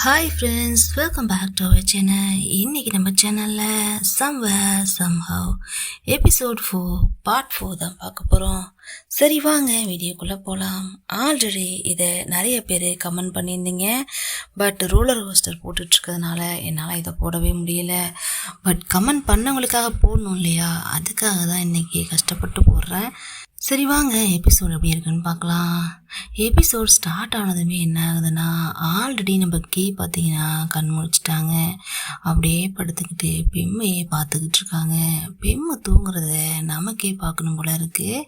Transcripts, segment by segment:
Hi friends, welcome back to our channel. இன்றைக்கி நம்ம சேனலில் சம்வேர் சம்ஹவ் எபிசோட் 4 பார்ட் 4 தான் பார்க்க போகிறோம். சரி வாங்க வீடியோக்குள்ளே போகலாம். ஆல்ரெடி இதை நிறைய பேர் கமெண்ட் பண்ணியிருந்தீங்க. பட் ரோலர் கோஸ்டர் போட்டுட்ருக்கிறதுனால என்னால் இதை போடவே முடியல. பட் கமெண்ட் பண்ணவங்களுக்காக போடணும் இல்லையா, அதுக்காக தான் இன்றைக்கி கஷ்டப்பட்டு போடுறேன். சரி வாங்க எபிசோட் எப்படி இருக்குன்னு பார்க்கலாம். எபிசோட் ஸ்டார்ட் ஆனதுமே என்ன ஆகுதுன்னா, ஆல்ரெடி நம்ம கீ பார்த்தீங்கன்னா கண் முழிச்சிட்டாங்க. அப்படியே படுத்துக்கிட்டு பெம்மையே பார்த்துக்கிட்டு இருக்காங்க. பெம்மை தூங்குறத நமக்கே பார்க்கணும் போல இருக்குது.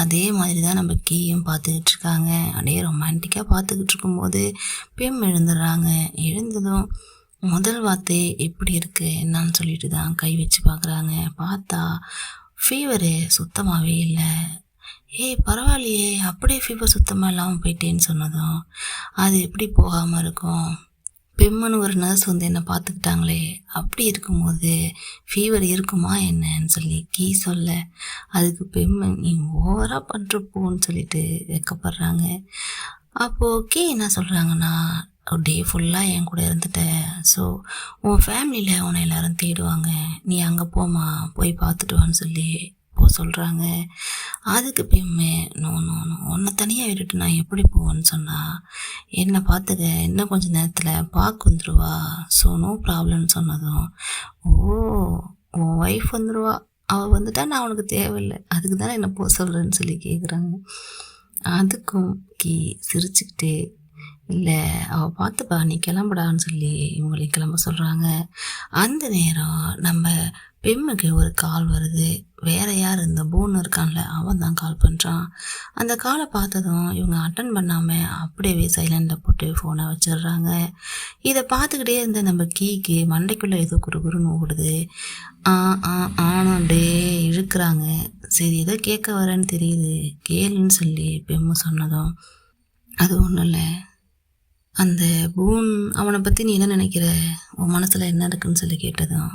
அதே மாதிரி தான் நம்ம கீயும் பார்த்துக்கிட்டு இருக்காங்க. அப்படியே ரொமான்டிக்காக பார்த்துக்கிட்டு இருக்கும்போது பெம் எழுந்துடுறாங்க. எழுந்ததும் முதல் வார்த்தை எப்படி இருக்குது என்னான்னு சொல்லிட்டு தான் கை வச்சு பார்க்குறாங்க. பார்த்தா ஃபீவரு சுத்தமாகவே இல்லை. பரவாயில்லையே, அப்படியே ஃபீவர் சுத்தமாக இல்லாமல் போயிட்டேன்னு சொன்னதும் அது எப்படி போகாமல் இருக்கும். பெம்மனு ஒரு நர்ஸ் வந்து என்னை பார்த்துக்கிட்டாங்களே, அப்படி இருக்கும்போது ஃபீவர் இருக்குமா என்னன்னு சொல்லி கீ சொல்ல, அதுக்கு பெம்மன் நீ ஓவராக பண்ணுறப்போன்னு சொல்லிட்டு வெக்கப்படுறாங்க. அப்போது கீ என்ன சொல்கிறாங்கன்னா, டே ஃபுல்லாக என் கூட இருந்துட்டேன். ஸோ உன் ஃபேமிலியில் உன்னை எல்லோரும் தேடுவாங்க, நீ அங்கே போமா, போய் பார்த்துட்டு வான்னு சொல்லி சொல்கிறாங்க. அதுக்கு பெம்மே நோ நோ நோ, உன்னை தனியாக விட்டுட்டு நான் எப்படி போவேன்னு சொன்னால், என்னை பார்த்துக்க, இன்னும் கொஞ்சம் நேரத்தில் பார்க்க வந்துடுவா, ஸோ நோ ப்ராப்ளம்னு சொன்னதும், உன் ஒய்ஃப் வந்துடுவா, அவள் வந்துட்டா நான் அவனுக்கு தேவையில்லை, அதுக்கு தானே என்னை போக சொல்கிறேன்னு சொல்லி கேட்குறாங்க. அதுக்கும் கீ சிரிச்சுக்கிட்டே, இல்லை அவள் பார்த்துப்பா, நீ கிளம்புடான்னு சொல்லி இவங்களை கிளம்ப சொல்கிறாங்க. அந்த நேரம் நம்ம பெம்முக்கு ஒரு கால் வருது. வேறு யார், இந்த பூன் இருக்கான்ல அவன் தான் கால் பண்ணுறான். அந்த காலை பார்த்ததும் இவங்க அட்டன் பண்ணாமல் அப்படியே சைலண்டில் போட்டு ஃபோனை வச்சிடுறாங்க. இதை பார்த்துக்கிட்டே இருந்த நம்ம கீக்கு மண்டைக்குள்ளே ஏதோ குறுகுறுன்னு ஓடுது. ஆனாண்டே இழுக்கிறாங்க. சரி ஏதோ கேட்க வரேன்னு தெரியுது, கேளுன்னு சொல்லி பெம்மு சொன்னதும், அது ஒன்றும் இல்லை, அந்த பூன் அவனை பற்றி நீ என்ன நினைக்கிற, உன் மனசில் என்ன இருக்குன்னு சொல்லி கேட்டதும்,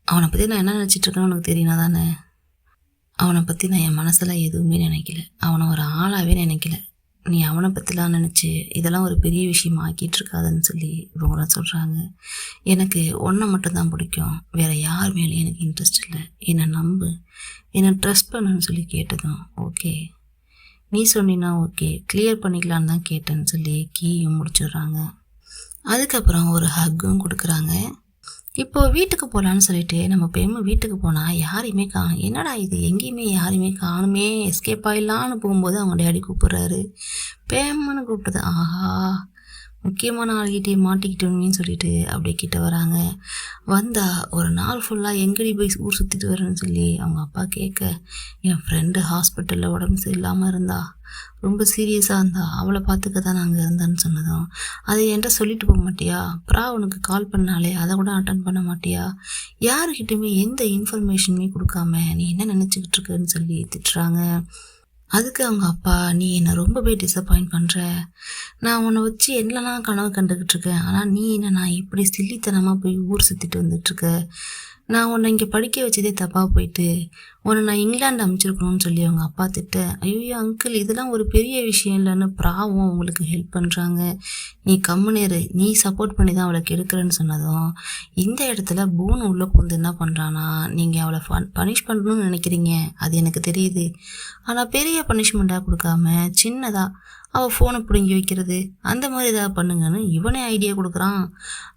அவனை பற்றி நான் என்ன நினச்சிட்ருக்கேன்னு உனக்கு தெரியுனா தானே, அவனை பற்றி நான் என் மனசில் எதுவுமே நினைக்கல, அவனை ஒரு ஆளாகவே நினைக்கல, நீ அவனை பற்றிலாம் நினச்சி இதெல்லாம் ஒரு பெரிய விஷயம் ஆக்கிட்டுருக்காதுன்னு சொல்லி இவங்கள சொல்கிறாங்க. எனக்கு ஒன்றை மட்டும்தான் பிடிக்கும், வேறு யார் மேலேயும் எனக்கு இன்ட்ரெஸ்ட் இல்லை, என்னை நம்பு, என்னை ட்ரஸ்ட் பண்ணுன்னு சொல்லி கேட்டதும், ஓகே நீ சொன்னீன்னா ஓகே கிளியர் பண்ணிக்கலான்னு தான் கேட்டேன்னு சொல்லி கீயும் முடிச்சிடுறாங்க. அதுக்கப்புறம் ஒரு ஹக்கும் கொடுக்குறாங்க. இப்போது வீட்டுக்கு போகலான்னு சொல்லிட்டு நம்ம பெம்மு வீட்டுக்கு போனால் யாரையுமே காணும். என்னடா இது, எங்கேயுமே யாரையுமே காணுமே, எஸ்கேப் ஆகிடலான்னு போகும்போது அவங்க டேடி கூப்பிட்றாரு. பெம்முன்னு கூப்பிட்டது, ஆஹா முக்கியமான ஆள்கிட்டே மாட்டிக்கிட்டோன்னு சொல்லிட்டு அப்படியே கிட்ட வராங்க. வந்தால் ஒரு நாள் ஃபுல்லாக எங்கடி போய் ஊர் சுற்றிட்டு வரேன்னு சொல்லி அவங்க அப்பா கேட்க, என் ஃப்ரெண்டு ஹாஸ்பிட்டலில் உடம்பு சரியில்லாமல் இருந்தா, ரொம்ப சீரியஸாக இருந்தா, அவளை பார்த்துக்க தான் நாங்கள் இருந்தேன்னு சொன்னதும், அதை என்கிட்ட சொல்லிட்டு போக மாட்டியா, உனக்கு கால் பண்ணாலே அதை கூட அட்டன் பண்ண மாட்டியா, யாருக்கிட்டையுமே எந்த இன்ஃபர்மேஷனுமே கொடுக்காம நீ என்ன நினச்சிக்கிட்டு இருக்குன்னு சொல்லி திட்டுறாங்க. அதுக்கு அவங்க அப்பா, நீ என்னை ரொம்பவே டிசப்பாயிண்ட் பண்ணுற, நான் உன்னை வச்சு என்னெல்லாம் கனவு கண்டுக்கிட்டு இருக்கேன், ஆனால் நீ என்ன நான் இப்படி சில்லித்தனமாக போய் ஊர் சுற்றிட்டு வந்துட்டுருக்க, நான் உன்னை இங்கே படிக்க வச்சதே தப்பாக போயிட்டு உன்னை நான் இங்கிலாந்து அனுப்பிச்சிருக்கணும்னு சொல்லி அவங்க அப்பா திட்ட, ஐயோ அங்கிள் இதெல்லாம் ஒரு பெரிய விஷயம் இல்லைன்னு ப்ராவும் உங்களுக்கு ஹெல்ப் பண்ணுறாங்க, நீ கம்முனேரு, நீ சப்போர்ட் பண்ணி தான் அவளை கெடுக்கிறேன்னு சொன்னதும், இந்த இடத்துல பூன் உள்ளே பூந்து என்ன பண்ணுறான்னா, நீங்கள் அவளை பனிஷ் பண்ணணும்னு நினைக்கிறீங்க, அது எனக்கு தெரியுது, ஆனால் பெரிய பனிஷ்மெண்ட்டாக கொடுக்காம சின்னதாக அவள் ஃபோனை பிடுங்கி வைக்கிறது அந்த மாதிரி ஏதாவது பண்ணுங்கன்னு இவனே ஐடியா கொடுக்குறான்.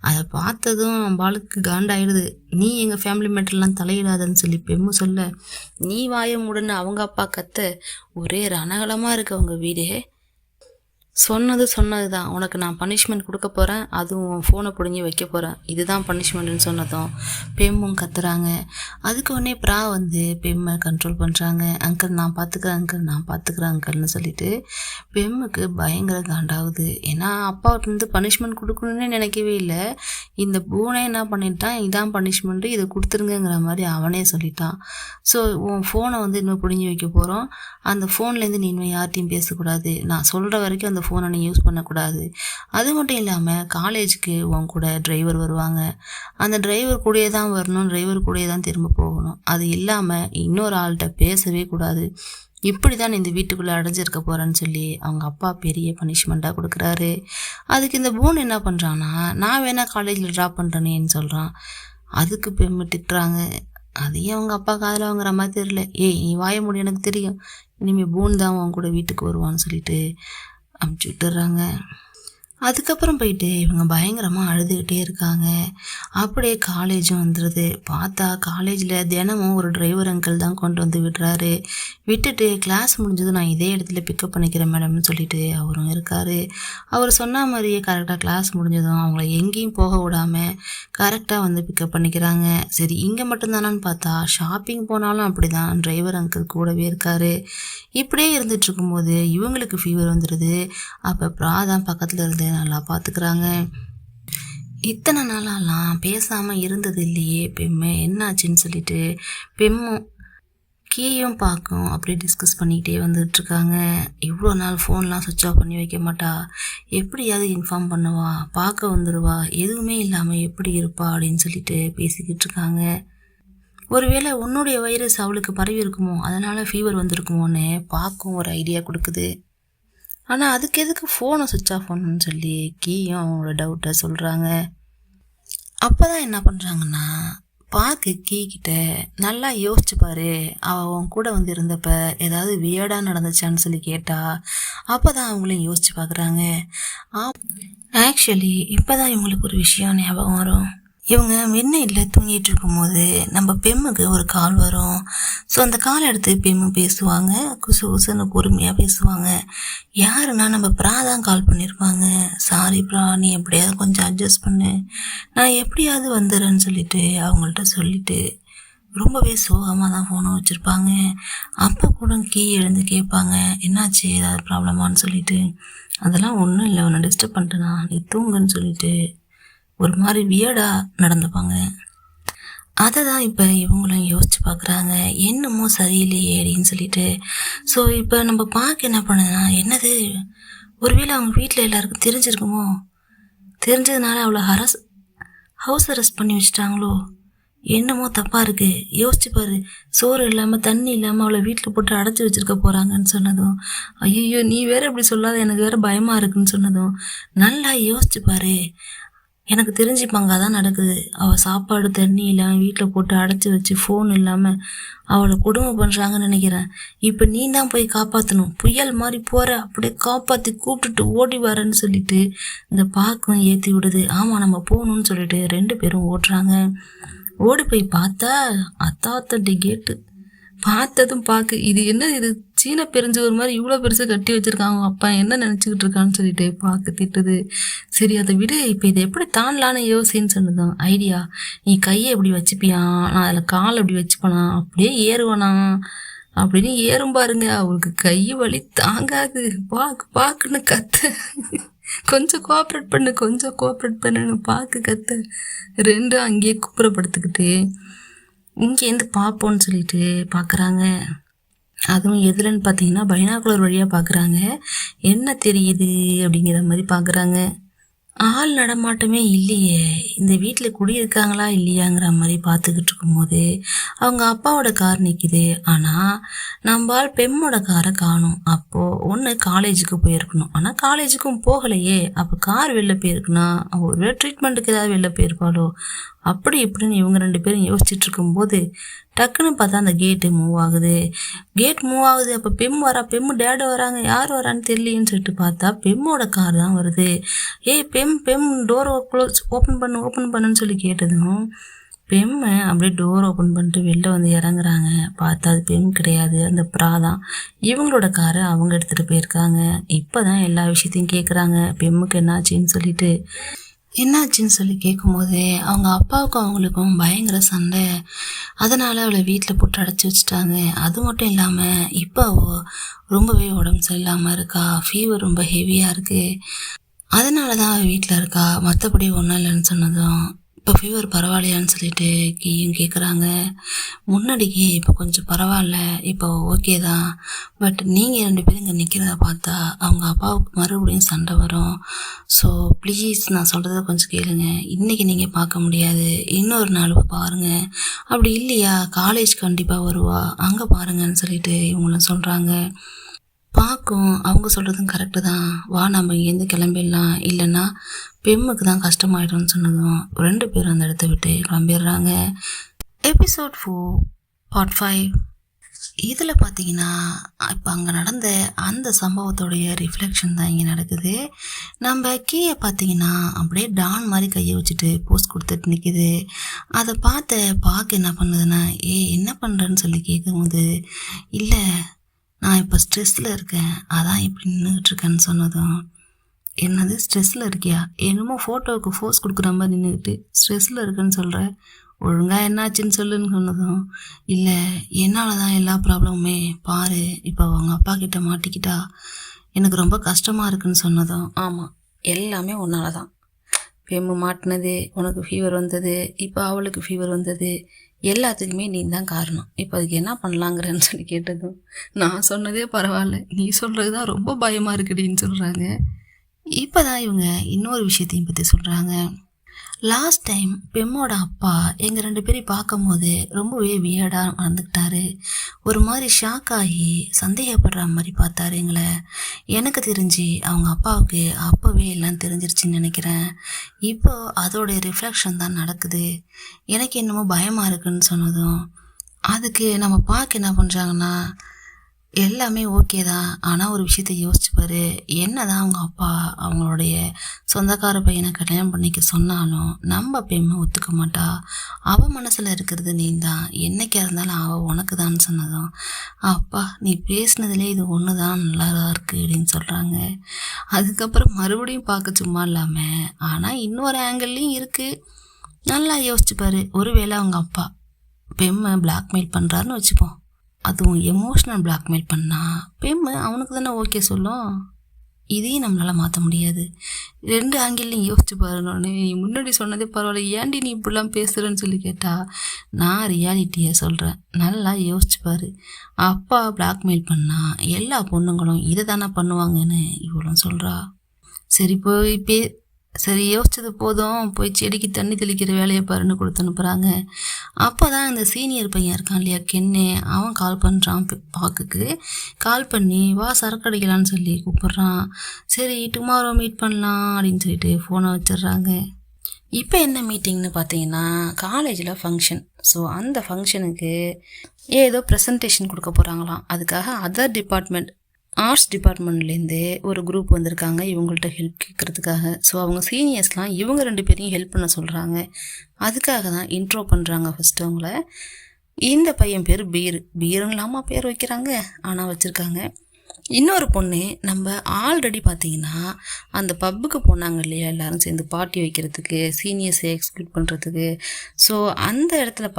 அதை பார்த்ததும் பாலுக்கு காண்டாயிடுது. நீ எங்கள் ஃபேமிலி மேட்டர்லாம் தலையிடாதன்னு சொல்லி பெம்மு சொல்ல, நீ வாய மூடன்னு அவங்க அப்பா கத்த, ஒரே ரணகலமாக இருக்கு அவங்க வீடே. சொன்னது தான், உனக்கு நான் பனிஷ்மெண்ட் கொடுக்க போகிறேன், அதுவும் ஃபோனை பிடுங்கி வைக்க போகிறேன், இதுதான் பனிஷ்மெண்ட்டுன்னு சொன்னதும் பெம்மும் கத்துறாங்க. அதுக்கு உடனே ப்ரா வந்து பெம்மை கண்ட்ரோல் பண்ணுறாங்க. அங்கிள் நான் பார்த்துக்கிறேன், அங்கிள் நான் பார்த்துக்கிறேன் அங்கிள்னு சொல்லிட்டு பெம்முக்கு பயங்கர காண்டாகுது. ஏன்னா அப்பாவுக்கு வந்து பனிஷ்மெண்ட் கொடுக்கணுன்னே நினைக்கவே இல்லை, இந்த பூனை என்ன பண்ணிட்டான், இதான் பனிஷ்மெண்ட்டு, இதை கொடுத்துருங்கிற மாதிரி அவனே சொல்லிட்டான். ஸோ உன் ஃபோனை வந்து இன்னும் பிடுங்கி வைக்க போகிறோம், அந்த ஃபோன்லேருந்து நீ இன்னும் யார்ட்டையும் பேசக்கூடாது, நான் சொல்கிற வரைக்கும் அந்த ஃபோனை நீ யூஸ் பண்ணக்கூடாது, அது மட்டும் இல்லாமல் காலேஜுக்கு உன் கூட டிரைவர் வருவாங்க, அந்த டிரைவர் கூடயே தான் வரணும், டிரைவர் கூடயே தான் திரும்ப போகணும், அது இல்லாமல் இன்னொரு ஆள்கிட்ட பேசவே கூடாது, இப்படி தான் இந்த வீட்டுக்குள்ளே அடைஞ்சிருக்க போகிறேன்னு சொல்லி அவங்க அப்பா பெரிய பனிஷ்மெண்ட்டாக கொடுக்குறாரு. அதுக்கு இந்த பூன் என்ன பண்ணுறான்னா, நான் வேணால் காலேஜில் ட்ராப் பண்ணுறேனேன்னு சொல்கிறான். அதுக்கு பெம்மு திட்டுறாங்க. அதையும் அவங்க அப்பா காதில் வாங்குற மாதிரி தெரியல. ஏய் நீ வாய மூடி, எனக்கு தெரியும், இனிமேல் பூன் தான் அவன் கூட வீட்டுக்கு வருவான்னு சொல்லிட்டு அமுச்சு விட்டுறாங்க. அதுக்கப்புறம் போயிட்டு இவங்க பயங்கரமாக அழுதுகிட்டே இருக்காங்க. அப்படியே காலேஜும் வந்துடுது. பார்த்தா காலேஜில் தினமும் ஒரு டிரைவர் அங்கிள் தான் கொண்டு வந்து விடுறாரு. விட்டுட்டு கிளாஸ் முடிஞ்சதும் நான் இதே இடத்துல பிக்கப் பண்ணிக்கிறேன் மேடம்னு சொல்லிட்டு அவரும் இருக்கார். அவர் சொன்ன மாதிரியே கரெக்டாக கிளாஸ் முடிஞ்சதும் அவங்கள எங்கேயும் போக விடாமல் கரெக்டாக வந்து பிக்கப் பண்ணிக்கிறாங்க. சரி இங்கே மட்டும்தானான்னு பார்த்தா ஷாப்பிங் போனாலும் அப்படி தான் டிரைவர் அங்கிள் கூடவே இருக்கார். இப்படியே இருந்துட்டு இருக்கும்போது இவங்களுக்கு ஃபீவர் வந்துடுது. அப்போ பிராதான் பக்கத்தில் இருந்து நல்லா பார்த்துக்கிறாங்க. இத்தனை நாளாலாம் பேசாமல் இருந்தது இல்லையே பெம்மு, என்னாச்சுன்னு சொல்லிட்டு பெம்மும் கீயும் பார்க்கும் அப்படியே டிஸ்கஸ் பண்ணிக்கிட்டே வந்துட்டுருக்காங்க. இவ்வளோ நாள் ஃபோன்லாம் சுவிட்ச் ஆஃப் பண்ணி வைக்க மாட்டா, எப்படியாவது இன்ஃபார்ம் பண்ணுவா, பார்க்க வந்துடுவா, எதுவுமே இல்லாமல் எப்படி இருப்பா அப்படின்னு சொல்லிட்டு பேசிக்கிட்டு இருக்காங்க. ஒருவேளை உன்னுடைய வைரஸ் அவளுக்கு பரவி இருக்குமோ, அதனால் ஃபீவர் வந்திருக்குமோன்னு பார்க்கும் ஒரு ஐடியா கொடுக்குது. ஆனால் அதுக்கு எதுக்கு ஃபோனை சுவிட்ச் ஆஃப் பண்ணணும்னு சொல்லி கீயும் அவங்களோட டவுட்டை சொல்கிறாங்க. அப்போ தான் என்ன பண்ணுறாங்கன்னா, பார்க்கு கீ கிட்ட நல்லா யோசிச்சு பாரு, அவள் அவன் கூட வந்து இருந்தப்ப ஏதாவது வியர்டாக நடந்துச்சான்னு சொல்லி கேட்டா. அப்போ தான் அவங்களையும் யோசிச்சு பார்க்குறாங்க. ஆக்சுவலி இப்போ தான் இவங்களுக்கு ஒரு விஷயம் ஞாபகம் வரும். இவங்க மிட்நைட்டில் தூங்கிட்டு இருக்கும்போது நம்ம பெம்முக்கு ஒரு கால் வரும். ஸோ அந்த கால் எடுத்து பெம்மு பேசுவாங்க, குசு குசுன்னு பொறுமையாக பேசுவாங்க. யாருன்னா நம்ம ப்ரா தான் கால் பண்ணியிருப்பாங்க. சாரி ப்ரா, நீ எப்படியாவது கொஞ்சம் அட்ஜஸ்ட் பண்ணு, நான் எப்படியாவது வந்துடுறேன்னு சொல்லிட்டு அவங்கள்ட்ட சொல்லிட்டு ரொம்பவே சோகமாக தான் ஃபோனை வச்சுருப்பாங்க. அப்போ கூட கீ எழுந்து கேட்பாங்க, என்னாச்சு ஏதாவது ப்ராப்ளமானு சொல்லிட்டு. அதெல்லாம் ஒன்றும் இல்லை, உன்னை டிஸ்டர்ப் பண்ணிட்டேனா, நீ தூங்குன்னு சொல்லிட்டு ஒரு மாதிரி வியர்டாக நடந்துப்பாங்க. அதை தான் இப்போ இவங்களும் யோசிச்சு பார்க்குறாங்க, என்னமோ சரியில்லையே அப்படின்னு சொல்லிட்டு. ஸோ இப்போ நம்ம பார்க்க என்ன பண்ணுதுன்னா, என்னது ஒருவேளை அவங்க வீட்டில் எல்லாருக்கும் தெரிஞ்சிருக்குமோ, தெரிஞ்சதுனால அவளை ஹவுஸ் அரெஸ்ட் பண்ணி வச்சுட்டாங்களோ, என்னமோ தப்பாக இருக்குது. யோசிச்சு பாரு, சோறு இல்லாமல் தண்ணி இல்லாமல் அவளை வீட்டில் போட்டு அடைச்சி வச்சுருக்க போகிறாங்கன்னு சொன்னதும், ஐயோ நீ வேறு இப்படி சொல்லாத, எனக்கு வேறு பயமாக இருக்குன்னு சொன்னதும், நல்லா யோசிச்சு பாரு, எனக்கு தெரிஞ்சுப்பாங்க அதான் நடக்குது. அவள் சாப்பாடு தண்ணி இல்லாமல் வீட்டில் போட்டு அடைச்சி வச்சு ஃபோன் இல்லாமல் அவளை கொடுமை பண்ணுறாங்கன்னு நினைக்கிறேன். இப்போ நீ தான் போய் காப்பாற்றணும், புயல் மாதிரி போகிற, அப்படியே காப்பாற்றி கூப்பிட்டுட்டு ஓடி வரேன்னு சொல்லிட்டு இந்த பாக்கும் ஏற்றி விடுது. ஆமாம் நம்ம போகணுன்னு சொல்லிட்டு 2 பேரும் ஓட்டுறாங்க. ஓடி போய் பார்த்தா அத்தாத்தண்டி கேட்டு. பார்த்ததும் பார்க்கு, இது என்ன இது சீன பெருஞ்சு ஒரு மாதிரி இவ்வளோ பெருசு கட்டி வச்சுருக்காங்க, அப்பா என்ன நினச்சிக்கிட்டு இருக்கான்னு சொல்லிட்டு பார்க்க திட்டுது. சரி அதை விட இப்போ இதை எப்படி தாண்டலான்னு யோசின்னு சொன்னதான் ஐடியா. நீ கையை எப்படி வச்சுப்பியா, நான் அதில் கால் எப்படி வச்சுப்பேனா, அப்படியே ஏறுவேனா அப்படின்னு ஏறும் பாருங்க. அவளுக்கு கை வலி தாங்காது. பாக்குன்னு கத்த, கொஞ்சம் கோஆப்ரேட் பண்ணுன்னு பார்க்க கத்த. 2 அங்கேயே குப்புறப்படுத்திக்கிட்டு இங்கேருந்து பார்ப்போன்னு சொல்லிட்டு பார்க்குறாங்க. அதுவும் எதுலன்னு பார்த்தீங்கன்னா பைனாகுலர் வழியாக பார்க்குறாங்க. என்ன தெரியுது அப்படிங்கிற மாதிரி பார்க்குறாங்க. ஆள் நடமாட்டமே இல்லையே, இந்த வீட்டில் குடியிருக்காங்களா இல்லையாங்கிற மாதிரி பார்த்துக்கிட்டு இருக்கும்போது அவங்க அப்பாவோட கார் நிற்கிது. ஆனால் நம்மால் பெம்மோட காரை காணும். அப்போது ஒன்று காலேஜுக்கு போயிருக்கணும், ஆனால் காலேஜுக்கும் போகலையே. அப்போ கார் வெளில போயிருக்குன்னா ஒரு ட்ரீட்மெண்ட்டுக்கு ஏதாவது வெளில போயிருப்பாளோ, அப்படி இப்படின்னு இவங்க 2 பேரும் யோசிச்சுட்டு இருக்கும்போது டக்குன்னு பார்த்தா அந்த கேட்டு மூவ் ஆகுது. அப்போ பெம்மு டேடு வராங்க, யார் வரான்னு தெரியலேன்னு சொல்லிட்டு பார்த்தா பெம்மோட கார் தான் வருது. ஏய் பெம் டோர் ஓப்பன் பண்ணுன்னு சொல்லி கேட்டதும் பெம்மு அப்படியே டோர் ஓப்பன் பண்ணிட்டு வெளில வந்து இறங்குறாங்க. பார்த்தா அது பெம் கிடையாது, அந்த ப்ரா தான். இவங்களோட காரை அவங்க எடுத்துகிட்டு போயிருக்காங்க. இப்போ தான் எல்லா விஷயத்தையும் கேட்குறாங்க, பெம்முக்கு என்னாச்சுன்னு சொல்லி கேட்கும்போது அவங்க அப்பாவுக்கும் அவங்களுக்கும் பயங்கர சண்டை. அதனால் அவளை வீட்டில் போட்டு அடைச்சி வச்சுட்டாங்க. அது மட்டும் இல்லாமல் இப்போ அவள் ரொம்பவே உடம்பு சரியில்லாமல் இருக்கா, ஃபீவர் ரொம்ப ஹெவியாக இருக்குது, அதனால தான் அவள் வீட்டில் இருக்கா, மற்றபடி ஒன்றும் இல்லைன்னு சொன்னதும் இப்போ ஃபீவர் பரவாயில்லையான்னு சொல்லிட்டு கீயும் கேட்குறாங்க. முன்னாடிக்கு இப்போ கொஞ்சம் பரவாயில்ல, இப்போ ஓகே தான். பட் நீங்கள் 2 பேரும் இங்கே நிற்கிறத பார்த்தா அவங்க அப்பாவுக்கு மறுபடியும் சண்டை வரும். ஸோ ப்ளீஸ் நான் சொல்கிறத கொஞ்சம் கேளுங்க. இன்றைக்கி நீங்கள் பார்க்க முடியாது, இன்னொரு நாள் பாருங்கள். அப்படி இல்லையா காலேஜ் கண்டிப்பாக வருவா, அங்கே பாருங்கன்னு சொல்லிட்டு இவங்களும் சொல்கிறாங்க. பார்க்கும் அவங்க சொல்கிறதும் கரெக்டு தான், வா நம்ம இங்கேருந்து கிளம்பிடலாம், இல்லைன்னா பெம்முக்கு தான் கஷ்டமாயிடும்னு சொன்னதும் 2 பேரும் அந்த இடத்த விட்டு கிளம்பிடுறாங்க. Episode 4 part 5. இதில் பார்த்தீங்கன்னா இப்போ அங்கே நடந்த அந்த சம்பவத்தோடைய ரிஃப்ளெக்ஷன் தான் இங்கே நடக்குது. நம்ம கீயை பார்த்தீங்கன்னா அப்படியே டான் மாதிரி கையை வச்சுட்டு போஸ்ட் கொடுத்துட்டு நிற்கிது. அதை பார்க்க என்ன பண்ணுதுன்னா, என்ன பண்ணுறேன்னு சொல்லி கேட்கும்போது, இல்லை நான் இப்போ ஸ்ட்ரெஸ்ஸில் இருக்கேன், அதான் இப்படி நின்றுட்டுருக்கேன்னு சொன்னதும், என்னது ஸ்ட்ரெஸ்ஸில் இருக்கியா, என்னமோ ஃபோட்டோவுக்கு ஃபோர்ஸ் கொடுக்குற மாதிரி நின்றுக்கிட்டு ஸ்ட்ரெஸ்ஸில் இருக்குன்னு சொல்கிற, ஒழுங்காக என்னாச்சுன்னு சொல்லுன்னு சொன்னதும், இல்லை என்னால் தான் எல்லா ப்ராப்ளமுமே, பாரு இப்போ அவங்க அப்பா கிட்ட மாட்டிக்கிட்டா எனக்கு ரொம்ப கஷ்டமாக இருக்குன்னு சொன்னதும், ஆமாம் எல்லாமே உன்னால தான், பெம்மு மாட்டினது, உனக்கு ஃபீவர் வந்தது, இப்போ அவளுக்கு ஃபீவர் வந்தது, எல்லாத்துக்குமே நீ தான் காரணம், இப்போ அதுக்கு என்ன பண்ணலாங்கிறன்னு சொல்லி கேட்டதும், நான் சொன்னதே பரவாயில்ல, நீ சொல்கிறது தான் ரொம்ப பயமாக இருக்குடின்னு சொல்கிறாங்க. இப்போ தான் இவங்க இன்னொரு விஷயத்தையும் பற்றி சொல்கிறாங்க. லாஸ்ட் டைம் பெம்மோட அப்பா எங்கள் 2 பேரையும் பார்க்கும் போது ரொம்பவே வியர்டாக நடந்துக்கிட்டாரு. ஒரு மாதிரி ஷாக் ஆகி சந்தேகப்படுற மாதிரி பார்த்தாரு எங்களை. எனக்கு தெரிஞ்சு அவங்க அப்பாவுக்கு அப்போவே எல்லாம் தெரிஞ்சிருச்சுன்னு நினைக்கிறேன். இப்போ அதோடைய ரிஃப்ளெக்ஷன் தான் நடக்குது. எனக்கு என்னமோ பயமாக இருக்குன்னு சொன்னதும், அதுக்கு நம்ம பார்க்க என்ன பண்ணுறாங்கன்னா, எல்லாமே ஓகே தான், ஆனால் ஒரு விஷயத்த யோசிச்சுப்பாரு, என்ன தான் அவங்க அப்பா அவங்களுடைய சொந்தக்கார பையனை கல்யாணம் பண்ணிக்க சொன்னாலும் நம்ம பெண்ணை ஒத்துக்க மாட்டா, அவள் மனசில் இருக்கிறது நீ தான், என்னைக்கா இருந்தாலும் அவள் உனக்கு தான் சொன்னதும், அப்பா நீ பேசினதுலே இது ஒன்று தான் நல்லா இருக்குது அப்படின்னு சொல்கிறாங்க. அதுக்கப்புறம் மறுபடியும் பார்க்க சும்மா இல்லாமல் ஆனால் இன்னொரு ஆங்கிள்லேயும் இருக்குது, நல்லா யோசிச்சுப்பாரு, ஒருவேளை அவங்க அப்பா பெம்மை பிளாக்மெயில் பண்ணுறாருன்னு வச்சுப்போம், அதுவும் எமோஷ்னல் பிளாக்மெயில் பண்ணால் பெம்மு அவனுக்கு தானே ஓகே சொல்லும், இதையும் நம்மளால் மாற்ற முடியாது. 2 ஆங்கிள்லையும் யோசிச்சு பாருன்னு, நீ முன்னாடி சொன்னதே பரவாயில்ல, ஏன்டி நீ இப்படிலாம் பேசுகிறேன்னு சொல்லி கேட்டால், நான் ரியாலிட்டியை சொல்கிறேன், நல்லா யோசிச்சு பாரு, அப்பா பிளாக்மெயில் பண்ணால் எல்லா பொண்ணுங்களும் இதை தானே பண்ணுவாங்கன்னு இவ்வளோ சொல்கிறா. சரி யோசிச்சது போதும், போய் செடிக்கு தண்ணி தெளிக்கிற வேலையை பாருன்னு கொடுத்து அனுப்புகிறாங்க. அப்போ தான் இந்த சீனியர் பையன் இருக்கான் இல்லையா கென்னு, அவன் கால் பண்ணுறான் பாக்குக்கு. கால் பண்ணி வா சரக்கு அடிக்கலான்னு சொல்லி கூப்பிட்றான். சரி டுமாரோ மீட் பண்ணலாம் அப்படின்னு சொல்லிட்டு ஃபோனை வச்சிடுறாங்க. இப்போ என்ன மீட்டிங்னு பார்த்தீங்கன்னா காலேஜில் ஃபங்க்ஷன். ஸோ அந்த ஃபங்க்ஷனுக்கு ஏதோ ப்ரெசன்டேஷன் கொடுக்க போகிறாங்களாம். அதுக்காக அதர் டிபார்ட்மெண்ட், ஆர்ட்ஸ் டிபார்ட்மெண்ட்லேருந்து ஒரு குரூப் வந்திருக்காங்க இவங்கள்ட்ட ஹெல்ப் கேட்குறதுக்காக. ஸோ அவங்க சீனியர்ஸ்லாம் இவங்க 2 பேரையும் ஹெல்ப் பண்ண சொல்கிறாங்க. அதுக்காக தான் இன்ட்ரோ பண்ணுறாங்க ஃபஸ்ட்டு அவங்கள. இந்த பையன் பேர் பீருங்களாமா பேர் வைக்கிறாங்க, ஆனால் வச்சுருக்காங்க. இன்னொரு பொண்ணு, நம்ம ஆல்ரெடி பார்த்தீங்கன்னா அந்த பப்புக்கு போனாங்க இல்லையா எல்லாரும் சேர்ந்து பார்ட்டி வைக்கிறதுக்கு, சீனியர்ஸை எக்ஸ்க்ளூட் பண்ணுறதுக்கு. ஸோ அந்த இடத்துல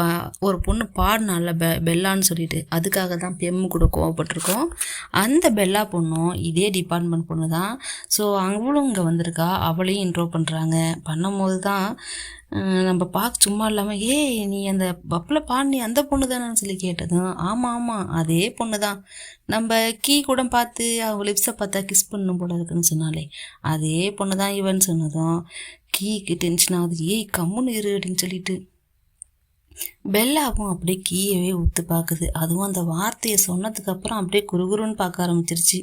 ஒரு பொண்ணு பாடினால பெல்லான்னு சொல்லிட்டு, அதுக்காக தான் பெம்மு கூட கோவப்பட்டிருக்கோம். அந்த பெல்லா பொண்ணும் இதே டிபார்ட்மெண்ட் பொண்ணு தான். ஸோ அவளும் இங்கே வந்திருக்கா, அவளையும் இன்ட்ரோ பண்ணும்போது தான் நம்ம பார்க்க சும்மா இல்லாமல், நீ அந்த பப்பில் பாடி அந்த பொண்ணு தானேன்னு சொல்லி கேட்டதும், ஆமாம் அதே பொண்ணு தான், நம்ம கீ கூட பார்த்து அவங்க லிப்ஸை பார்த்தா கிஸ் பண்ணணும் போல இருக்குன்னு சொன்னாலே அதே பொண்ணு தான் இவன்னு சொன்னதும் கீக்கு டென்ஷன் ஆகுது. கம்முன்னு இரு அப்படின்னு சொல்லிட்டு பெல்லாவும் அப்படியே கீயவே ஊத்து பார்க்குது. அதுவும் அந்த வார்த்தையை சொன்னதுக்கப்புறம் அப்படியே குறுகுறுன்னு பார்க்க ஆரம்பிச்சிருச்சு.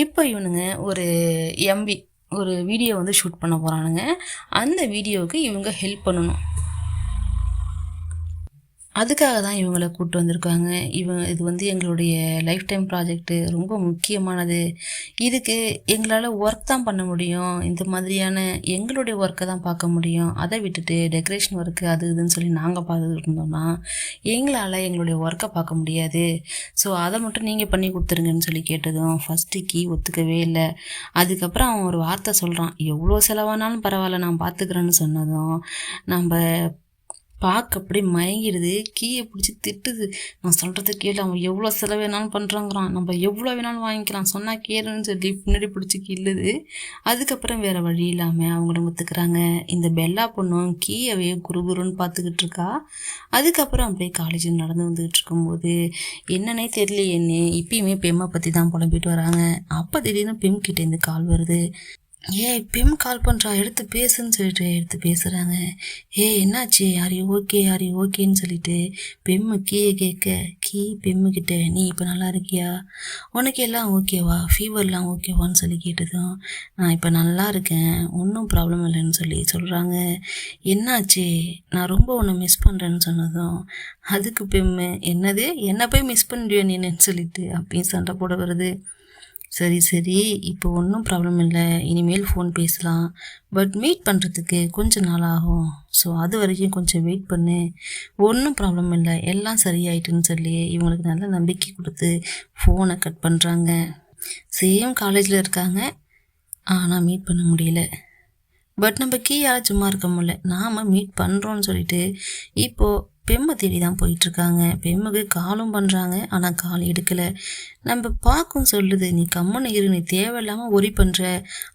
இப்போ இவனுங்க ஒரு வீடியோ ஷூட் பண்ண போகிறானுங்க. அந்த வீடியோவுக்கு இவங்க ஹெல்ப் பண்ணணும். அதுக்காக தான் இவங்களை கூப்பிட்டு வந்திருக்காங்க. இது எங்களுடைய லைஃப் டைம் ப்ராஜெக்ட்டு, ரொம்ப முக்கியமானது. இதுக்கு எங்களால் ஒர்க் தான் பண்ண முடியும், இந்த மாதிரியான எங்களுடைய ஒர்க்கை தான் பார்க்க முடியும். அதை விட்டுட்டு டெக்கரேஷன் ஒர்க்கு அது இதுன்னு சொல்லி நாங்கள் பார்த்துட்டு இருந்தோம்னா எங்களால் எங்களுடைய ஒர்க்கை பார்க்க முடியாது. ஸோ அதை மட்டும் நீங்கள் பண்ணி கொடுத்துருங்கன்னு சொல்லி கேட்டதும் ஃபஸ்ட்டு கீ ஒத்துக்கவே இல்லை. அதுக்கப்புறம் அவன் ஒரு வார்த்தை சொல்கிறான், எவ்வளோ செலவானாலும் பரவாயில்ல நான் பார்த்துக்கிறேன்னு சொன்னதும் நம்ம பார்க்க அப்படியே மயங்கிடுது. கீயை பிடிச்சி திட்டுது. நான் சொல்கிறத கேளு, அவன் எவ்வளோ செலவு வேணாலும் பண்ணுறாங்கிறான், நம்ம எவ்வளோ வேணாலும் வாங்கிக்கலாம், சொன்னால் கேளுன்னு சொல்லி பின்னாடி பிடிச்சி கில்லுது. அதுக்கப்புறம் வேறு வழி இல்லாமல் அவங்களும் ஒத்துக்கிறாங்க. இந்த பெல்லா பொண்ணும் கீயவே குருகுருன்னு பார்த்துக்கிட்டு இருக்கா. அதுக்கப்புறம் அப்படியே காலேஜ் நடந்து வந்துக்கிட்டு இருக்கும்போது என்னன்னே தெரியல, என்ன இப்பயுமே பெம்மை பற்றி தான் புலம்பிட்டு வராங்க. அப்போ திடீர்னு பெம் கிட்டேருந்து கால் வருது. பெம் கால் பண்ணுறா, எடுத்து பேசுன்னு சொல்லிட்டு எடுத்து பேசுகிறாங்க. என்னாச்சு, யார் யூ ஓகேன்னு சொல்லிட்டு பெம்மு கீயை கேட்க, பெம்முக்கிட்ட நீ இப்போ நல்லா இருக்கியா, உனக்கு எல்லாம் ஓகேவா, ஃபீவர்லாம் ஓகேவான்னு சொல்லி கேட்டதும் நான் இப்போ நல்லா இருக்கேன், ஒன்றும் ப்ராப்ளம் இல்லைன்னு சொல்லி சொல்கிறாங்க. என்னாச்சு, நான் ரொம்ப உன்னை மிஸ் பண்ணுறேன்னு சொன்னதும் அதுக்கு பெம்மு என்னது, என்னை போய் மிஸ் பண்ணிடுவேன் நீன்னு சொல்லிட்டு அப்பயும் சண்டை போட வருது. சரி இப்போ ஒன்றும் ப்ராப்ளம் இல்லை, இனிமேல் ஃபோன் பேசலாம், பட் மீட் பண்ணுறதுக்கு கொஞ்சம் நாள் ஆகும், ஸோ அது வரைக்கும் கொஞ்சம் வெயிட் பண்ணு, ஒன்றும் ப்ராப்ளம் இல்லை, எல்லாம் சரியாயிட்டுன்னு சொல்லி இவங்களுக்கு நல்ல நம்பிக்கை கொடுத்து ஃபோனை கட் பண்ணுறாங்க. சேம் காலேஜில் இருக்காங்க, ஆனால் மீட் பண்ண முடியல. பட் நம்ம கீயால் சும்மா இருக்க முடியல, நாம் மீட் பண்ணுறோன்னு சொல்லிட்டு இப்போது பெம்மை தேடி தான் போயிட்டுருக்காங்க. பெம்முக்கு காலும் பண்ணுறாங்க, ஆனால் கால் எடுக்கலை. நம்ம பார்க்கும் சொல்லுது, நீ கம்முன்னு இரு, நீ தேவையில்லாமல் ஒரி பண்ணுற,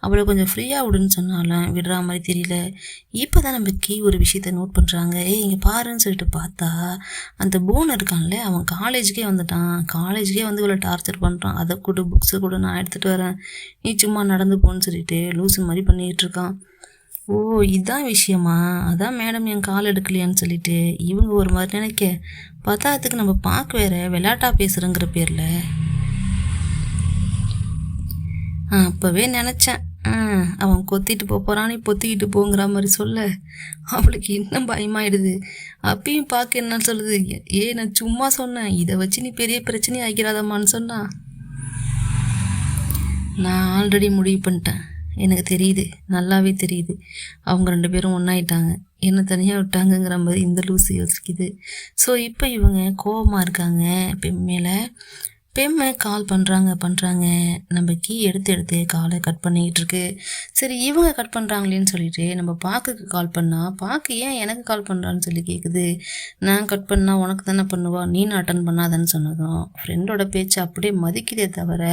அவளை கொஞ்சம் ஃப்ரீயாக விடுன்னு சொன்னாலும் விடுற மாதிரி தெரியல. இப்போ தான் நம்ம ஒரு விஷயத்த நோட் பண்ணுறாங்க. இங்கே பாருன்னு சொல்லிட்டு பார்த்தா அந்த போன் இருக்கான்ல, அவன் காலேஜுக்கே வந்துட்டான். காலேஜுக்கே வந்து இவ்வளோ டார்ச்சர் பண்ணுறான். அதை கூட புக்ஸை கூட நான் எடுத்துகிட்டு வரேன், நீ சும்மா நடந்து போன்னு சொல்லிட்டு லூசு மாதிரி பண்ணிக்கிட்டு இருக்கான். ஓ, இதுதான் விஷயமா, அதான் மேடம் என் கால் எடுக்கலையான்னு சொல்லிட்டு இவங்க ஒரு மாதிரி நினைக்க, பத்தாத்துக்கு நம்ம பார்க்க வேற விளையாட்டா பேசுகிறேங்கிற பேரில் அப்போவே நினச்சேன், அவன் கொத்திட்டு போகிறான், பொத்திக்கிட்டு போங்கிற மாதிரி சொல்ல அவளுக்கு இன்னும் பயமாயிடுது. அப்பயும் பார்க்க என்ன சொல்லுது, நான் சும்மா சொன்னேன், இதை வச்சு நீ பெரிய பிரச்சனை ஆகிக்கிறாதம்மான்னு சொன்னா. நான் ஆல்ரெடி முடிவு பண்ணிட்டேன், எனக்கு தெரியுது, நல்லாவே தெரியுது, அவங்க 2 பேரும் ஒன்றாயிட்டாங்க, என்னை தனியாக விட்டாங்கங்கிற மாதிரி இந்த லூசி யோசிக்குது. ஸோ இப்போ இவங்க கோபமாக இருக்காங்க மேலே. பெம்மை கால் பண்ணுறாங்க, நம்ம எடுத்து காலை கட் பண்ணிக்கிட்டு இருக்கு. சரி, இவங்க கட் பண்ணுறாங்களேன்னு சொல்லிட்டு நம்ம பாக்குக்கு கால் பண்ணால், பாக்கு ஏன் எனக்கு கால் பண்ணுறான்னு சொல்லி கேட்குது. நான் கட் பண்ணால் உனக்கு தானே பண்ணுவா, நீனும் அட்டன் பண்ணாதான்னு சொன்னதும் ஃப்ரெண்டோட பேச்சு அப்படியே மதிக்கிறதே தவிர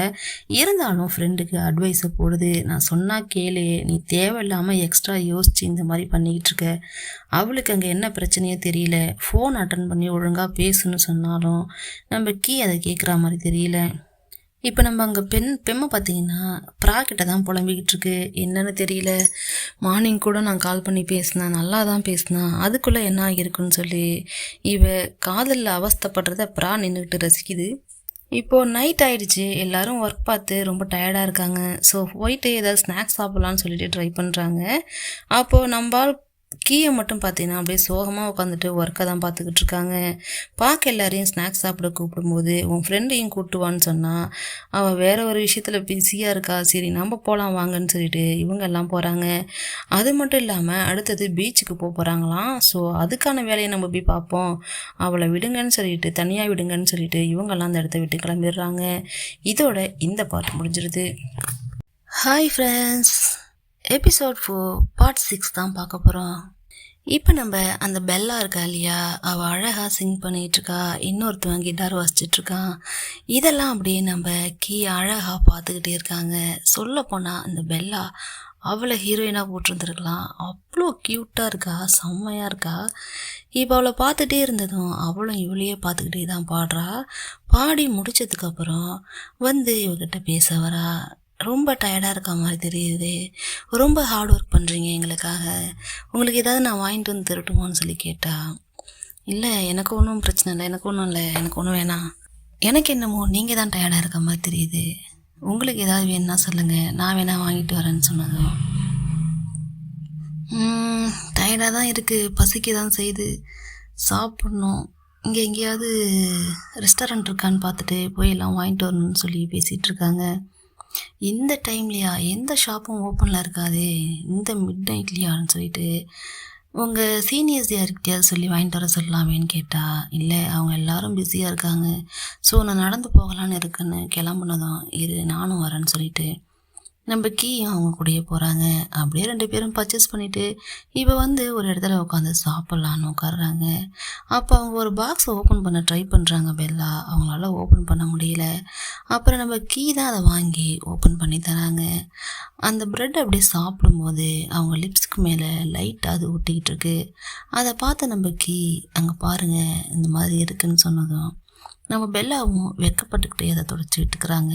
இருந்தாலும் ஃப்ரெண்டுக்கு அட்வைஸை போடுது. நான் சொன்னால் கேளு, நீ தேவையில்லாமல் எக்ஸ்ட்ரா யோசிச்சு இந்த மாதிரி பண்ணிக்கிட்டு இருக்க. அவளுக்கு அங்கே என்ன பிரச்சனையோ தெரியல, ஃபோன் அட்டன் பண்ணி ஒழுங்காக பேசுன்னு சொன்னாலும் நம்ம அதை கேட்குற மாதிரி தெரியல. இப்போ நம்ம அங்கே பெம்மை பார்த்தீங்கன்னா ப்ராக்கிட்ட தான் புலம்பிக்கிட்டு இருக்கு, என்னன்னு தெரியல. மார்னிங் கூட நான் கால் பண்ணி பேசினேன், நல்லா தான் பேசினேன், அதுக்குள்ளே என்ன ஆகியிருக்குன்னு சொல்லி இவ காதலில் அவஸ்தைப்படுறத ப்ரா நின்றுக்கிட்டு ரசிக்குது. இப்போது நைட் ஆகிடுச்சு, எல்லோரும் ஒர்க் பார்த்து ரொம்ப டயர்டாக இருக்காங்க. ஸோ போயிட்டு ஏதாவது ஸ்நாக்ஸ் சாப்பிட்லான்னு சொல்லிட்டு ட்ரை பண்ணுறாங்க. அப்போது நம்ம மட்டும் பார்த்தீங்கன்னா அப்படியே சோகமாக உட்காந்துட்டு ஒர்க்கை தான் பார்த்துக்கிட்டு இருக்காங்க. பார்க்க எல்லாரையும் ஸ்நாக்ஸ் சாப்பிட கூப்பிடும்போது உன் ஃப்ரெண்டையும் கூப்பிட்டுவான்னு சொன்னால் அவள் வேறு ஒரு விஷயத்தில் பிஸியாக இருக்கா. சரி நம்ம போகலாம் வாங்கன்னு சொல்லிட்டு இவங்க எல்லாம் போகிறாங்க. அது மட்டும் இல்லாமல் அடுத்தது பீச்சுக்கு போகிறாங்களாம். ஸோ அதுக்கான வேலையை நம்ம போய் பார்ப்போம், அவளை விடுங்கன்னு சொல்லிட்டு, தனியாக விடுங்கன்னு சொல்லிட்டு இவங்கெல்லாம் அந்த இடத்த விட்டு கிளம்பிடுறாங்க. இதோட இந்த பாட்டு முடிஞ்சிருது. ஹாய் ஃப்ரெண்ட்ஸ், எபிசோட் 4 பார்ட் 6 தான் பார்க்க போகிறோம். இப்போ நம்ம அந்த பெல்லா இருக்கா இல்லையா, அவள் அழகாக சிங் பண்ணிகிட்ருக்கா, இன்னொருத்தவன் கிட்டார் வாசிச்சிட்ருக்கான். இதெல்லாம் அப்படியே நம்ம அழகாக பார்த்துக்கிட்டே இருக்காங்க. சொல்லப்போனால் அந்த பெல்லா அவளை ஹீரோயினாக போட்டிருந்துருக்கலாம், அவ்வளோ க்யூட்டாக இருக்கா, செம்மையாக இருக்கா. இப்போ அவளை பார்த்துட்டே இருந்ததும் அவளும் இவளையே பார்த்துக்கிட்டே தான் பாடுறா. பாடி முடித்ததுக்கப்புறம் வந்து இவகிட்ட பேச வரா. ரொம்ப டயர்டாக இருக்க மாதிரி தெரியுது, ரொம்ப ஹார்ட் ஒர்க் பண்ணுறீங்க எங்களுக்காக, உங்களுக்கு ஏதாவது நான் வாங்கிட்டு வந்து தரட்டுமான்னு சொல்லி கேட்டா. இல்லை, எனக்கு ஒன்றும் பிரச்சனை இல்லை, எனக்கு ஒன்றும் வேணாம், எனக்கு என்னமோ நீங்கள் தான் டயர்டாக இருக்க மாதிரி தெரியுது, உங்களுக்கு ஏதாவது வேணும்னா சொல்லுங்கள், நான் வேணால் வாங்கிட்டு வரேன்னு சொன்னதும் டயர்டாக தான் இருக்குது, பசிக்க தான் செய்யுது, சாப்பிட்ணும், இங்கே எங்கேயாவது ரெஸ்டாரண்ட் இருக்கான்னு பார்த்துட்டு போய் எல்லாம் வாங்கிட்டு வரணும்னு சொல்லி பேசிகிட்டு இருக்காங்க. இந்த டைம்லையா, எந்த ஷாப்பும் ஓப்பனில் இருக்காது, இந்த மிட் நைட்லையான்னு சொல்லிட்டு உங்கள் சீனியர்ஸ் யாருக்கிட்டையாவது சொல்லி வாங்கிட்டு வர சொல்லலாமேன்னு கேட்டால், இல்லை அவங்க எல்லோரும் பிஸியாக இருக்காங்க, ஸோ நான் நடந்து போகலான்னு இருக்குன்னு கிளம்புனதும் இரு நானும் வரேன்னு சொல்லிட்டு நம்ம கீயும் அவங்க கூடயே போகிறாங்க. அப்படியே 2 பேரும் பர்ச்சேஸ் பண்ணிவிட்டு இப்போ ஒரு இடத்துல உட்காந்து சாப்பிட்லான்னு உட்காடுறாங்க. அப்போ அவங்க ஒரு பாக்ஸ் ஓப்பன் பண்ண ட்ரை பண்ணுறாங்க பெல்லா. அவங்களால ஓப்பன் பண்ண முடியல. அப்புறம் நம்ம கீ தான் அதை வாங்கி ஓப்பன் பண்ணி தராங்க. அந்த ப்ரெட் அப்படியே சாப்பிடும்போது அவங்க லிப்ஸ்க்கு மேலே லைட்டாக அது ஒட்டிக்கிட்டு இருக்கு. அதை பார்த்து நம்ம கீ அங்கே பாருங்கள் இந்த மாதிரி இருக்குன்னு சொன்னதும் நம்ம பெல்லாவும் வெக்கப்பட்டுக்கிட்டே அதை தொடச்சி விட்டுக்கிறாங்க.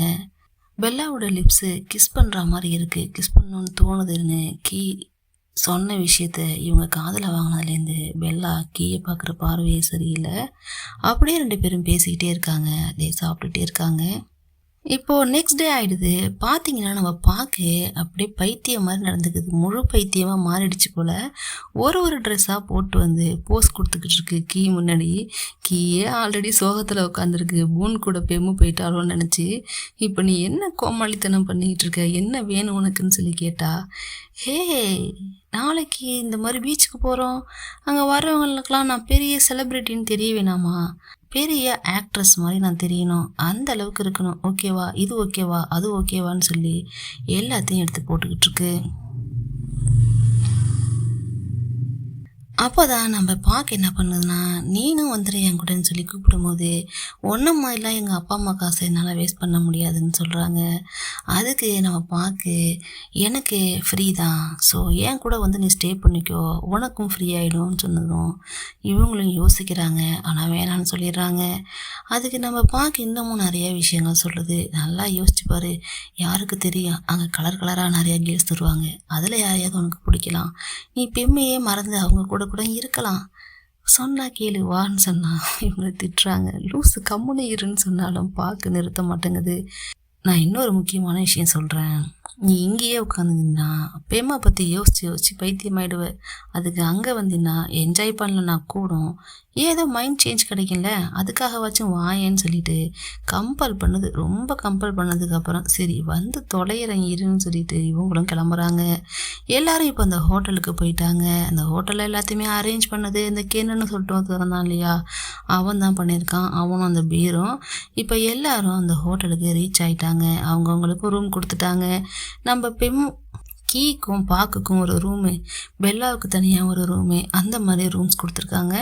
பெல்லாவோட லிப்ஸு கிஸ் பண்ணுற மாதிரி இருக்குது, கிஸ் பண்ணணுன்னு தோணுதுன்னு கீ சொன்ன விஷயத்த இவங்க காதில் வாங்கினதுலேருந்து பெல்லா கீயை பார்க்குற பார்வையே சரியில்லை. அப்படியே 2 பேரும் பேசிக்கிட்டே இருக்காங்க, அதே சாப்பிட்டுட்டே இருக்காங்க. இப்போது நெக்ஸ்ட் டே ஆகிடுது. பார்த்தீங்கன்னா நம்ம பார்க்க அப்படியே பைத்தியம் மாதிரி நடந்துக்குது, முழு பைத்தியமாக மாறிடுச்சு போல். ஒரு ட்ரெஸ்ஸாக போட்டு போஸ் கொடுத்துக்கிட்டு இருக்கு கீ முன்னாடி. கீயே ஆல்ரெடி சோகத்தில் உட்காந்துருக்கு, பூன் கூட பெம்மு போயிட்டாலோன்னு நினச்சி. இப்போ நீ என்ன கோமாளித்தனம் பண்ணிக்கிட்டு இருக்க, என்ன வேணும் உனக்குன்னு சொல்லி கேட்டா, ஹே நாளைக்கு இந்த மாதிரி பீச்சுக்கு போகிறோம், அங்கே வர்றவங்களுக்கெல்லாம் நான் பெரிய செலிப்ரிட்டின்னு தெரிய வேணாமா, பெரிய ஆக்ட்ரஸ் மாதிரி நான் தெரியணும், அந்த அளவுக்கு இருக்கணும், ஓகேவா, இது ஓகேவா, அது ஓகேவான்னு சொல்லி எல்லாத்தையும் எடுத்து போட்டுக்கிட்டு இருக்கு. அப்போ தான் நம்ம பார்க்க என்ன பண்ணுதுன்னா, நீனும் வந்துடு என் கூடன்னு சொல்லி கூப்பிடும்போது, ஒன்றும் மாதிரிலாம் எங்கள் அப்பா அம்மா காசை என்னால் வேஸ்ட் பண்ண முடியாதுன்னு சொல்கிறாங்க. அதுக்கு நம்ம பார்க்க எனக்கு ஃப்ரீ தான், ஸோ என் கூட நீ ஸ்டே பண்ணிக்கோ, உனக்கும் ஃப்ரீ ஆகிடும்னு சொன்னதும் இவங்களும் யோசிக்கிறாங்க, ஆனால் வேணான்னு சொல்லிடுறாங்க. அதுக்கு நம்ம பார்க்க இன்னமும் நிறைய விஷயங்கள் சொல்லுது. நல்லா யோசிச்சு பாரு, யாருக்கு தெரியும் அங்கே கலர் கலராக நிறையா கேர்ள்ஸ் தருவாங்க, அதில் யாரையாவது உனக்கு பிடிக்கலாம், நீ பெம்மையே மறந்து அவங்க கூட கூட இருக்கலாம், சொன்னா கேளு வான்னு சொன்னா இவங்க திட்டுறாங்க. லூஸு கம்முன்னு இருன்னு சொன்னாலும் பார்க்க நிறுத்த மாட்டேங்குது. நான் இன்னொரு முக்கியமான விஷயம் சொல்கிறேன், நீ இங்கேயே உட்காந்துங்கன்னா பெம்மா பற்றி யோசிச்சு பைத்தியமாயிடுவ. அதுக்கு அங்கே வந்தீங்கன்னா என்ஜாய் பண்ணலன்னா கூடும் ஏதோ மைண்ட் சேஞ்ச் கிடைக்கும்ல, அதுக்காகவாச்சும் வாயேன்னு சொல்லிட்டு கம்பல் பண்ணுது. ரொம்ப கம்பல் பண்ணதுக்கப்புறம் சரி தொலைகிறேன் இருன்னு சொல்லிட்டு இவங்களும் கிளம்புறாங்க. எல்லாரும் இப்போ அந்த ஹோட்டலுக்கு போயிட்டாங்க. அந்த ஹோட்டலில் எல்லாத்தையுமே அரேஞ்ச் பண்ணது இந்த கேன்னு சொல்லிட்டு திறந்தான் இல்லையா, அவன் தான் பண்ணியிருக்கான், அவனும் அந்த பீரும். இப்போ எல்லாரும் அந்த ஹோட்டலுக்கு ரீச் ஆகிட்டாங்க. அவங்கவுங்களுக்கும் ரூம் கொடுத்துட்டாங்க. நம்ம கீக்கும் பாக்குக்கும் ஒரு ரூமு, பெல்லாவுக்கு தனியாக ஒரு ரூமு, அந்த மாதிரி ரூம்ஸ் கொடுத்துருக்காங்க.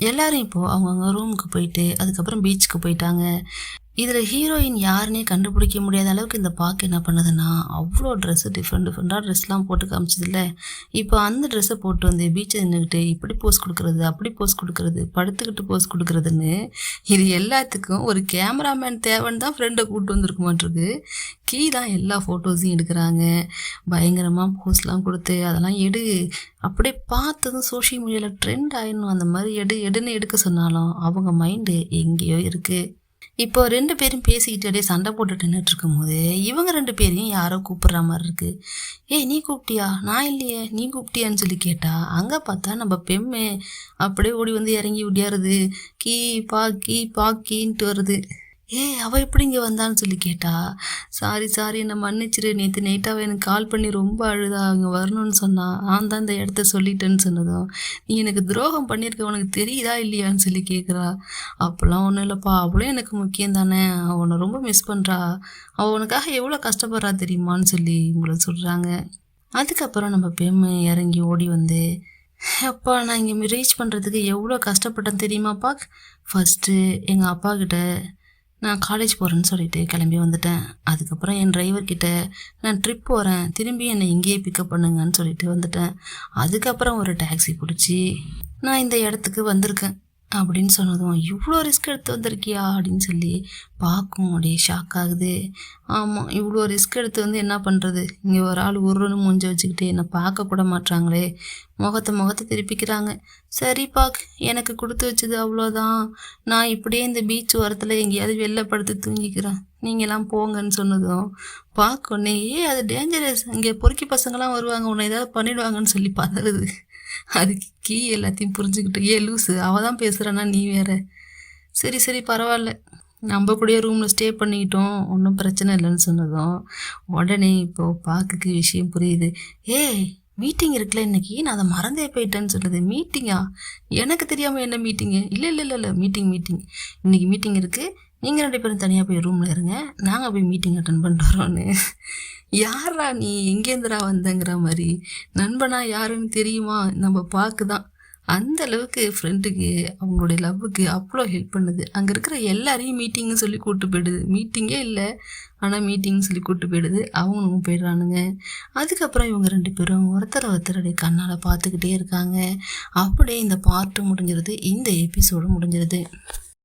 எல்லாரும் இப்போது அவங்கவுங்க ரூமுக்கு போயிட்டு அதுக்கப்புறம் பீச்சுக்கு போயிட்டாங்க. இதில் ஹீரோயின் யாருன்னே கண்டுபிடிக்க முடியாத அளவுக்கு இந்த பாக்கு என்ன பண்ணுதுன்னா, அவ்வளோ ட்ரெஸ்ஸு டிஃப்ரெண்ட்டாக ட்ரெஸ்லாம் போட்டு காமிச்சதில்ல. இப்போ அந்த ட்ரெஸ்ஸை போட்டு பீச்சை நின்றுக்கிட்டு இப்படி போஸ் கொடுக்குறது, அப்படி போஸ் கொடுக்குறது, படுத்துக்கிட்டு போஸ் கொடுக்குறதுன்னு இது எல்லாத்துக்கும் ஒரு கேமராமேன் தேவைன்னு தான் ஃப்ரெண்டை கூப்பிட்டு வந்துருக்குமாட்டிருக்கு. கீ தான் எல்லா ஃபோட்டோஸையும் எடுக்கிறாங்க. பயங்கரமாக போஸ்லாம் கொடுத்து அதெல்லாம் அப்படியே பார்த்ததும் சோஷியல் மீடியாவில் ட்ரெண்ட் ஆகிடணும், அந்த மாதிரி எடுன்னு எடுக்க சொன்னாலும் அவங்க மைண்டு எங்கேயோ இருக்குது. இப்போ 2 பேரும் பேசிக்கிட்டே சண்டை போட்டுட்டு நின்றுட்டு இருக்கும்போது இவங்க 2 பேரையும் யாரோ கூப்பிடுற மாதிரி இருக்கு. ஏய் நீ கூப்பிட்டியா, நான் இல்லையே, நீ கூப்பிட்டியான்னு சொல்லி கேட்டா அங்கே பார்த்தா நம்ம பெம்மே அப்படியே ஓடி இறங்கி விடியாருது. கீ பாக்கின்ட்டு வருது. அவள் எப்படி இங்கே வந்தான்னு சொல்லி கேட்டா, சாரி என்னை மன்னிச்சிரு, நேற்று நைட்டாக எனக்கு கால் பண்ணி ரொம்ப அழுதா, அங்கே வரணும்னு சொன்னா, நான் தான் இந்த இடத்த சொல்லிட்டேன்னு சொன்னதும், நீ எனக்கு துரோகம் பண்ணியிருக்க உனக்கு தெரியுதா இல்லையான்னு சொல்லி கேட்குறா. அப்போல்லாம் ஒன்றும் இல்லைப்பா, அவளும் எனக்கு முக்கியம் தானே, அவனை ரொம்ப மிஸ் பண்ணுறா, அவள் உனக்காக எவ்வளோ கஷ்டப்படுறா தெரியுமான்னு சொல்லி உங்களை சொல்கிறாங்க. அதுக்கப்புறம் நம்ம பெம்மு இறங்கி ஓடி அப்பா நான் இங்கே ரீச் பண்ணுறதுக்கு எவ்வளோ கஷ்டப்பட்டேன் தெரியுமாப்பா. ஃபஸ்ட்டு எங்கள் அப்பா கிட்ட நான் காலேஜ் போகிறேன்னு சொல்லிட்டு கிளம்பி வந்துட்டேன். அதுக்கப்புறம் என் டிரைவர்கிட்ட நான் ட்ரிப் போகிறேன், திரும்பி என்னை இங்கேயே பிக்கப் பண்ணுங்கன்னு சொல்லிட்டு வந்துட்டேன். அதுக்கப்புறம் ஒரு டாக்ஸி பிடிச்சி நான் இந்த இடத்துக்கு வந்திருக்கேன் அப்படின்னு சொன்னதும், இவ்வளோ ரிஸ்க் எடுத்து வந்திருக்கியா அப்படின்னு சொல்லி பார்க்கும் அப்படியே ஷாக் ஆகுது. ஆமாம், இவ்வளோ ரிஸ்க் எடுத்து என்ன பண்ணுறது, இங்கே ஒரு ஆள் உருன்னு மூஞ்ச வச்சுக்கிட்டு என்னை பார்க்கக்கூட மாட்டாங்களே, முகத்தை திருப்பிக்கிறாங்க. சரி எனக்கு கொடுத்து வச்சது அவ்வளோதான், நான் இப்படியே இந்த பீச் ஓரத்தில் எங்கேயாவது வெளில படுத்து தூங்கிக்கிறேன், நீங்களாம் போங்கன்னு சொன்னதும் உடனே அது டேஞ்சரஸ், இங்கே பொறுக்கி பசங்களாம் வருவாங்க, உன்னை ஏதாவது பண்ணிடுவாங்கன்னு சொல்லி பதறுது. அதுக்கு கீ எல்லாத்தையும் புரிஞ்சுக்கிட்டு, லூஸு அவள் தான் பேசுகிறானா நீ வேற, சரி பரவாயில்ல நம்ம கூடயே ரூமில் ஸ்டே பண்ணிக்கிட்டோம், ஒன்றும் பிரச்சனை இல்லைன்னு சொன்னதும் உடனே இப்போது பாக்குக்கு விஷயம் புரியுது. மீட்டிங் இருக்குல்ல இன்னைக்கு, நான் அதை மறந்தே போயிட்டேன்னு சொல்லுது. மீட்டிங்கா, எனக்கு தெரியாமல் என்ன மீட்டிங்கு, இல்லை மீட்டிங் இன்னைக்கு மீட்டிங் இருக்குது, நீங்கள் 2 பேரும் தனியாக போய் ரூமில் இருங்க, நாங்கள் போய் மீட்டிங் அட்டன் பண்ணிட்டு வரோன்னு யாரா நீ எங்கேருந்துடா வந்தங்கிற மாதிரி. நண்பனா யாருன்னு தெரியுமா நம்ம பார்க்குதான். அந்த அளவுக்கு ஃப்ரெண்டுக்கு அவங்களுடைய லவ்வுக்கு அவ்வளோ ஹெல்ப் பண்ணுது. அங்கே இருக்கிற எல்லாரையும் மீட்டிங்னு சொல்லி கூப்பிட்டு போயிடுது. மீட்டிங்கே இல்லை, ஆனால் மீட்டிங்னு சொல்லி கூப்பிட்டு போயிடுது. அவங்களும் போயிடுறானுங்க. அதுக்கப்புறம் இவங்க 2 பேரும் ஒருத்தரை கண்ணால் பார்த்துக்கிட்டே இருக்காங்க. அப்படியே இந்த பார்ட்டு முடிஞ்சிருது. இந்த எபிசோடு முடிஞ்சிருது.